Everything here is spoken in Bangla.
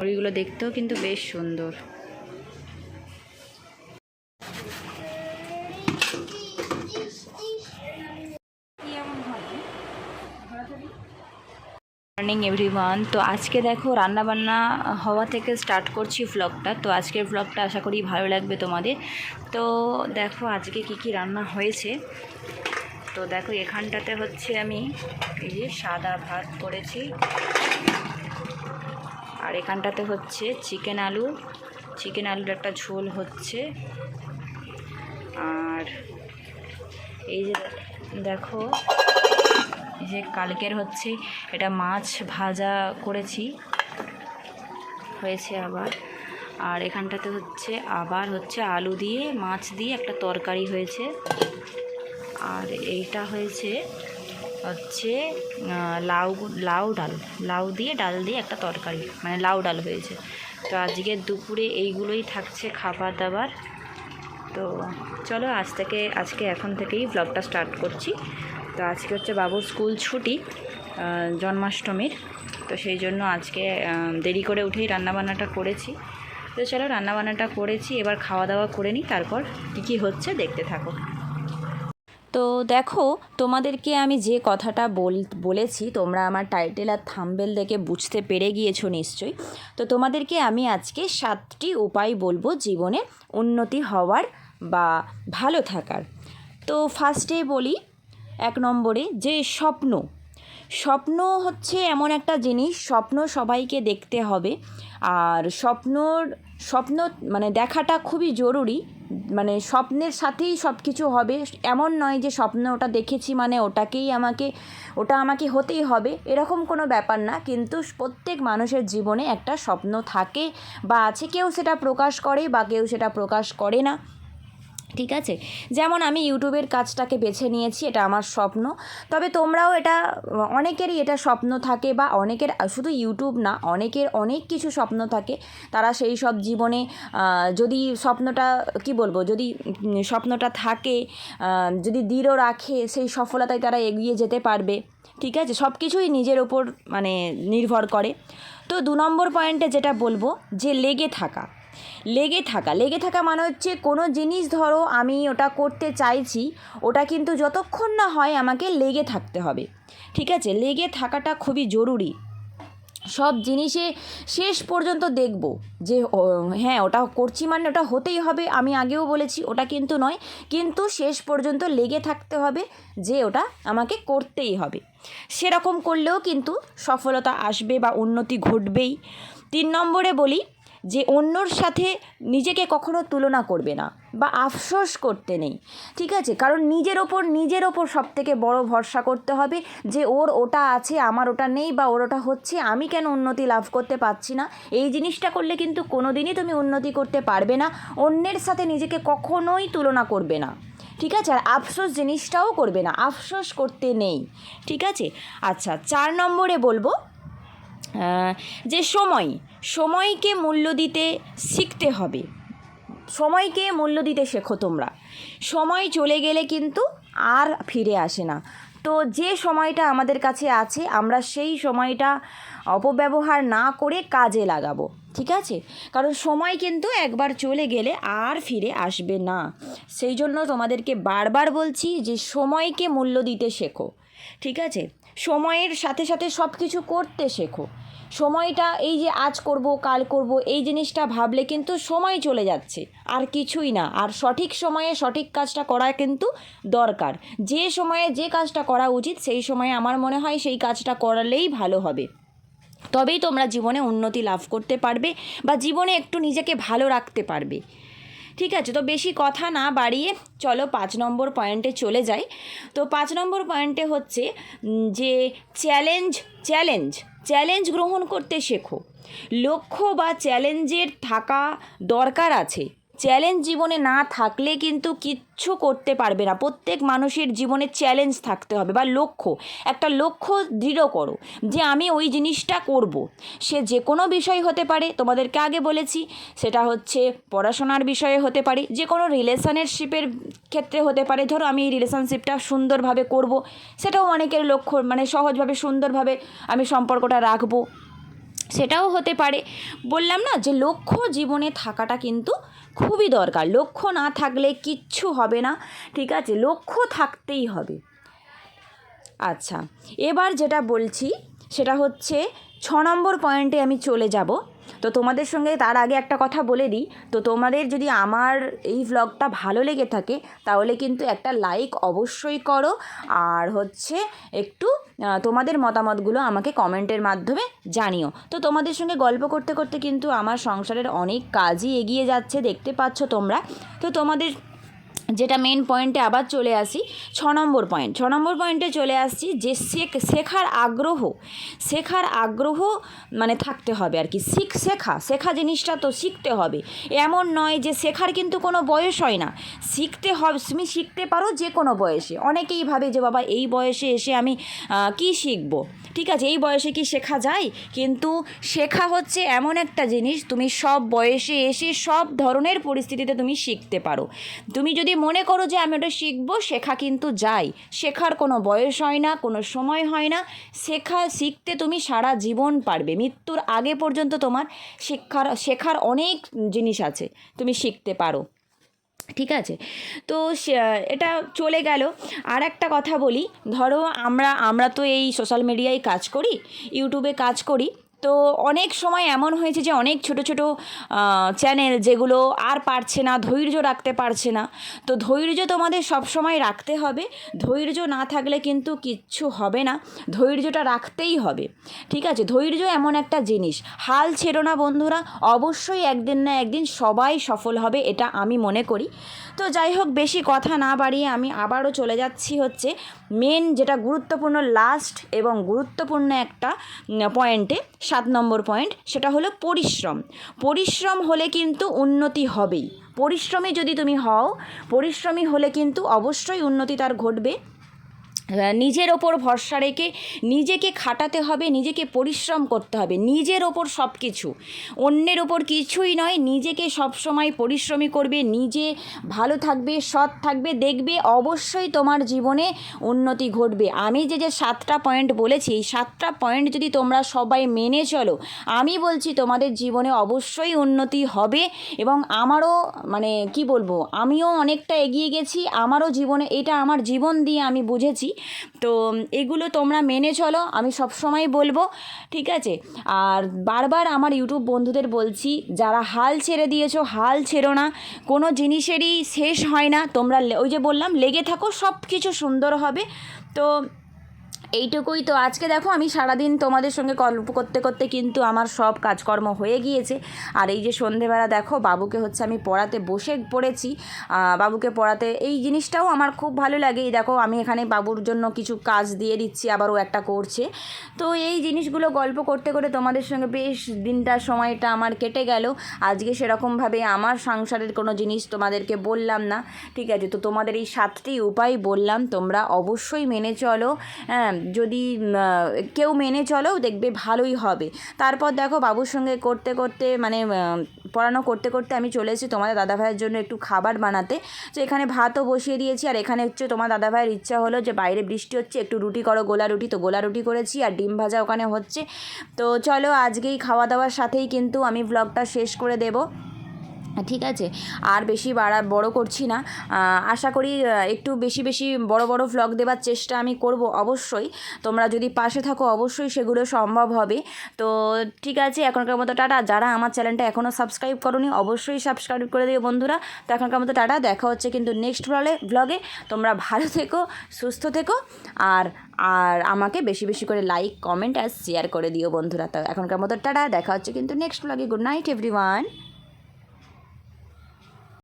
বড়িগুলো দেখতেও কিন্তু বেশ সুন্দর। Morning everyone. তো আজকে দেখো রান্নাবান্না হওয়া থেকে স্টার্ট করছি ভ্লগটা। তো আজকের ভ্লগটা আশা করি ভালো লাগবে তোমাদের। তো দেখো আজকে কি কি রান্না হয়েছে। তো দেখো এখানটাতে হচ্ছে আমি এই যে সাদা ভাত করেছি, আর এখানটাতে হচ্ছে চিকেন আলুর একটা ঝোল হচ্ছে। আর এই যে দেখো এই যে কালকের হচ্ছে এটা মাছ ভাজা করেছি হয়েছে আবার। আর এখানটাতে হচ্ছে আবার হচ্ছে আলু দিয়ে মাছ দিয়ে একটা তরকারি হয়েছে। আর এইটা হয়েছে হচ্ছে লাউ দিয়ে ডাল দিয়ে একটা তরকারি, মানে লাউ ডাল হয়েছে। তো আজকের দুপুরে এইগুলোই থাকছে খাবার দাবার। তো চলো আজকে এখন থেকেই ব্লগটা স্টার্ট করছি। তো আজকে হচ্ছে বাবুর স্কুল ছুটি জন্মাষ্টমীর, তো সেই জন্য আজকে দেরি করে উঠেই রান্নাবান্নাটা করেছি। তো চলো রান্নাবান্নাটা করেছি, এবার খাওয়া দাওয়া করে নিই, তারপর কী হচ্ছে দেখতে থাকো। তো দেখো তোমাদেরকে আমি যে কথাটা বলেছি তোমরা আমার টাইটেল আর থাম্বনেল দেখে বুঝতে পেরে গিয়েছো নিশ্চয়ই। তো তোমাদেরকে আমি আজকে 7টি উপায় বলবো জীবনে উন্নতি হওয়ার বা ভালো থাকার। তো ফার্স্টে বলি 1 নম্বরে যে স্বপ্ন হচ্ছে এমন একটা জিনিস, স্বপ্ন সবাইকে দেখতে হবে। আর স্বপ্ন মানে দেখাটা খুবই জরুরি। মানে স্বপ্নের সাথেই সব কিছু হবে, এমন নয় যে ওটা দেখেছি মানে ওটা আমাকে হতেই হবে, এরকম কোনো ব্যাপার না। কিন্তু প্রত্যেক মানুষের জীবনে একটা স্বপ্ন থাকে বা আছে, কেউ সেটা প্রকাশ করে বা কেউ সেটা প্রকাশ করে না, ঠিক আছে। যেমন আমি ইউটিউবের কাজটাকে বেছে নিয়েছি, এটা আমার স্বপ্ন। তবে তোমরাও অনেকেরই এটা স্বপ্ন থাকে, বা অনেকের শুধু ইউটিউব না, অনেকের অনেক কিছু স্বপ্ন থাকে। তারা সেই সব জীবনে যদি স্বপ্নটা যদি স্বপ্নটা থাকে, যদি দৃঢ় রাখে, সেই সফলতায় তারা এগিয়ে যেতে পারবে, ঠিক আছে। সব কিছুই নিজের ওপর মানে নির্ভর করে। তো 2 নম্বর পয়েন্টে যেটা বলবো যে লেগে থাকা মানে হচ্ছে কোনো জিনিস ধরো আমি ওটা করতে চাইছি, ওটা কিন্তু যতক্ষণ না হয় আমাকে লেগে থাকতে হবে, ঠিক আছে। লেগে থাকাটা খুবই জরুরি। সব জিনিসে শেষ পর্যন্ত দেখব যে হ্যাঁ ওটা করছি মানে ওটা হতেই হবে, আমি আগেও বলেছি ওটা কিন্তু নয়, কিন্তু শেষ পর্যন্ত লেগে থাকতে হবে যে ওটা আমাকে করতেই হবে। সেরকম করলেও কিন্তু সফলতা আসবে বা উন্নতি ঘটবেই। 3 নম্বরে বলি যে অন্যর সাথে নিজেকে কখনো তুলনা করবে না বা আফসোস করতে নেই, ঠিক আছে। কারণ নিজের ওপর সবথেকে বড় ভরসা করতে হবে যে ওর ওটা আছে আমার ওটা নেই, বা ওর ওটা হচ্ছে আমি কেন উন্নতি লাভ করতে পারছি না। এই জিনিসটা করলে কিন্তু কোনো দিনই তুমি উন্নতি করতে পারবে না। অন্যের সাথে নিজেকে কখনোই তুলনা করবে না, ঠিক আছে। আর আফসোস জিনিসটাও করবে না, আফসোস করতে নেই, ঠিক আছে। আচ্ছা 4 নম্বরে বলবো যে সময়কে মূল্য দিতে শিখতে হবে। সময়কে মূল্য দিতে শেখো তোমরা। সময় চলে গেলে কিন্তু আর ফিরে আসে না। তো যে সময়টা আমাদের কাছে আছে আমরা সেই সময়টা অপব্যবহার না করে কাজে লাগাবো, ঠিক আছে। কারণ সময় কিন্তু একবার চলে গেলে আর ফিরে আসবে না। সেই জন্য তোমাদেরকে বারবার বলছি যে সময়কে মূল্য দিতে শেখো, ঠিক আছে। সময়ের সাথে সাথে সব কিছু করতে শেখো। সময়টা এই যে আজ করব কাল করব এই জিনিসটা ভাবলে কিন্তু সময় চলে যাচ্ছে, আর কিছুই না। আর সঠিক সময়ে সঠিক কাজটা করা কিন্তু দরকার। যে সময়ে যে কাজটা করা উচিত সেই সময়ে আমার মনে হয় সেই কাজটা করালেই ভালো হবে। তবেই তোমরা জীবনে উন্নতি লাভ করতে পারবে বা জীবনে একটু নিজেকে ভালো রাখতে পারবে, ঠিক আছে। তো বেশি কথা না বাড়িয়ে চলো 5 নম্বর পয়েন্টে চলে যাই। তো 5 নম্বর পয়েন্টে হচ্ছে যে চ্যালেঞ্জ গ্রহণ করতে শেখো। লক্ষ্য বা চ্যালেঞ্জের থাকা দরকার আছে। চ্যালেঞ্জ জীবনে না থাকলে কিন্তু কিচ্ছু করতে পারবে না। প্রত্যেক মানুষের জীবনে চ্যালেঞ্জ থাকতে হবে বা একটা লক্ষ্য দৃঢ় করো যে আমি ওই জিনিসটা করব। সে যে কোনো বিষয় হতে পারে, তোমাদেরকে আগে বলেছি, সেটা হচ্ছে পড়াশোনার বিষয়ে হতে পারে, যে কোনো রিলেশনশিপের ক্ষেত্রে হতে পারে। ধরো আমি এই রিলেশনশিপটা সুন্দরভাবে করব, সেটাও অনেকের লক্ষ্য, মানে সহজভাবে সুন্দরভাবে আমি সম্পর্কটা রাখবো, সেটাও হতে পারে। বললাম না যে লক্ষ্য জীবনে থাকাটা কিন্তু খুবই দরকার। লক্ষ্য না থাকলে কিচ্ছু হবে না, ঠিক আছে? লক্ষ্য থাকতেই হবে। আচ্ছা, এবার যেটা বলছি সেটা হচ্ছে 6 নম্বর পয়েন্টে আমি চলে যাব। তো তোমাদের সঙ্গে তার আগে একটা কথা বলে দিই, তো তোমাদের যদি আমার এই ভ্লগটা ভালো লেগে থাকে তাহলে কিন্তু একটা লাইক অবশ্যই করো, আর হচ্ছে একটু তোমাদের মতামতগুলো আমাকে কমেন্টের মাধ্যমে জানিও। তো তোমাদের সঙ্গে গল্প করতে করতে কিন্তু আমার সংসারের অনেক কাজই এগিয়ে যাচ্ছে, দেখতে পাচ্ছ তোমরা। তো তোমাদের যেটা মেন পয়েন্টে আবার চলে আসি, 6 নম্বর পয়েন্ট। 6 নম্বর পয়েন্টে চলে আসছি যে শেখার আগ্রহ মানে থাকতে হবে আর কি। শেখা জিনিসটা তো শিখতে হবে। এমন নয় যে শেখার কিন্তু কোনো বয়স হয় না, শিখতে হবে, তুমি শিখতে পারো যে কোনো বয়সে। অনেকেই ভাবে যে বাবা এই বয়সে এসে আমি কি শিখবো, ঠিক আছে, এই বয়সে কি শেখা যায়? কিন্তু শেখা হচ্ছে এমন একটা জিনিস, তুমি সব বয়সে এসে সব ধরনের পরিস্থিতিতে তুমি শিখতে পারো। তুমি যদি মনে করো যে আমি ওটা শিখবো, শেখা কিন্তু যায়। শেখার কোনো বয়স হয় না, কোনো সময় হয় না। শিখতে তুমি সারা জীবন পারবে, মৃত্যুর আগে পর্যন্ত তোমার শেখার অনেক জিনিস আছে, তুমি শিখতে পারো, ঠিক আছে? তো এটা চলে গেল। আর একটা কথা বলি, ধরো আমরা তো এই সোশ্যাল মিডিয়ায় কাজ করি, ইউটিউবে কাজ করি। তো অনেক সময় এমন হয়েছে যে অনেক ছোট ছোট চ্যানেল যেগুলো আর পারছে না, ধৈর্য রাখতে পারছে না। তো ধৈর্য তোমাদের সব সময় রাখতে হবে। ধৈর্য না থাকলে কিন্তু কিচ্ছু হবে না, ধৈর্যটা রাখতেই হবে, ঠিক আছে? ধৈর্য এমন একটা জিনিস, হাল ছেড়ো না বন্ধুরা, অবশ্যই একদিন না একদিন সবাই সফল হবে, এটা আমি মনে করি। তো যাই হোক, বেশি কথা না বাড়িয়ে আমি আবারও চলে যাচ্ছি হচ্ছে মেন যেটা গুরুত্বপূর্ণ, লাস্ট এবং গুরুত্বপূর্ণ একটা পয়েন্টে, 7 নম্বর পয়েন্ট, সেটা হলো পরিশ্রম। পরিশ্রম হলে কিন্তু উন্নতি হবেই। পরিশ্রমী যদি তুমি হও, পরিশ্রমী হলে কিন্তু অবশ্যই উন্নতি তার ঘটবে। নিজের ওপর ভরসা রেখে নিজেকে খাটাতে হবে, নিজেকে পরিশ্রম করতে হবে, নিজের ওপর সব কিছু, অন্যের ওপর কিছুই নয়। নিজেকে সবসময় পরিশ্রমী করবে, নিজে ভালো থাকবে, সৎ থাকবে, দেখবে অবশ্যই তোমার জীবনে উন্নতি ঘটবে। আমি যে 7টা পয়েন্ট বলেছি, এই 7টা পয়েন্ট যদি তোমরা সবাই মেনে চলো, আমি বলছি তোমাদের জীবনে অবশ্যই উন্নতি হবে। এবং আমারও মানে কি বলবো, আমিও অনেকটা এগিয়ে গেছি, আমারও জীবনে, এটা আমার জীবন দিয়ে আমি বুঝেছি। তো এগুলো তোমরা মেনে চলো, আমি সবসময় বলবো, ঠিক আছে? আর বারবার আমার ইউটিউব বন্ধুদের বলছি, যারা হাল ছেড়ে দিয়েছো, হাল ছেড়ো না, কোনো জিনিসেরই শেষ হয় না। তোমরা ওই যে বললাম, লেগে থাকো, সব কিছু সুন্দর হবে। তো এইটুকুই। তো আজকে দেখো আমি সারাদিন তোমাদের সঙ্গে গল্প করতে করতে কিন্তু আমার সব কাজকর্ম হয়ে গিয়েছে। আর এই যে সন্ধেবেলা দেখো বাবুকে হচ্ছে আমি পড়াতে বসে পড়েছি, বাবুকে পড়াতে, এই জিনিসটাও আমার খুব ভালো লাগে। এই দেখো আমি এখানে বাবুর জন্য কিছু কাজ দিয়ে দিচ্ছি, আবার ও একটা করছে। তো এই জিনিসগুলো গল্প করতে করে তোমাদের সঙ্গে বেশ দিনটা, সময়টা আমার কেটে গেল। আজকে সেরকমভাবে আমার সংসারের কোনো জিনিস তোমাদেরকে বললাম না, ঠিক আছে? তো তোমাদের এই 7টি উপায় বললাম, তোমরা অবশ্যই মেনে চলো। হ্যাঁ, যদি কেউ মেনে চলো দেখবে ভালোই হবে। তারপর দেখো বাবুর সঙ্গে করতে করতে মানে পড়ানো করতে করতে আমি চলে এসেছি তোমাদের দাদাভাইয়ের জন্য একটু খাবার বানাতে। তো এখানে ভাতও বসিয়ে দিয়েছি, আর এখানে হচ্ছে তোমার দাদাভাইয়ের ইচ্ছা হলো যে বাইরে বৃষ্টি হচ্ছে, একটু রুটি করো, গোলা রুটি। তো গোলা রুটি করেছি, আর ডিম ভাজা ওখানে হচ্ছে। তো চলো আজকেই খাওয়া দাওয়ার সাথেই কিন্তু আমি ব্লগটা শেষ করে দেবো, ঠিক আছে? আর বেশি বড় করছি না। আশা করি একটু বেশি বেশি বড় বড় ভ্লগ দেওয়ার চেষ্টা আমি করব অবশ্যই। তোমরা যদি পাশে থাকো অবশ্যই সেগুলো সম্ভব হবে। তো ঠিক আছে, এখনকার মতো টাটা। যারা আমার চ্যানেলটা এখনও সাবস্ক্রাইব করোনি অবশ্যই সাবস্ক্রাইব করে দিও বন্ধুরা। তো এখনকার মতো টাটা, দেখা হচ্ছে কিন্তু নেক্সট ভ্লগে। তোমরা ভালো থেকো, সুস্থ থেকো, আর আর আমাকে বেশি বেশি করে লাইক, কমেন্ট আর শেয়ার করে দিও বন্ধুরা। তো এখনকার মতো টাটা, দেখা হচ্ছে কিন্তু নেক্সট ভ্লগে। Good night everyone.